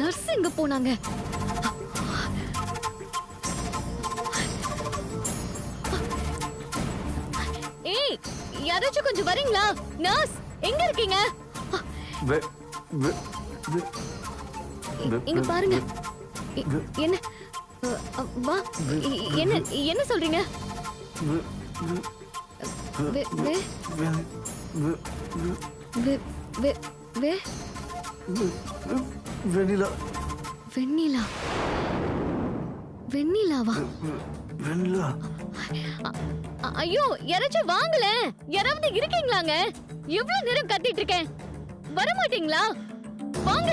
Nurse எங்க போனாங்க? ஏய், யாராச்சும் கொஞ்சம் வரீங்களா? நர்ஸ் எங்க இருக்கீங்க? இங்க பாருங்க. என்ன வா, என்ன என்ன சொல்றீங்க? வெண்ணிலா. வெண்ணிலா? வெண்ணிலாவா? வெண்ணிலா. ஐயோ, யாராச்சும் வாங்கல. யாராவது இருக்கீங்களாங்க? எவ்வளவு நேரம் கத்திட்டு இருக்கேன், வர மாட்டீங்களா? வாங்க.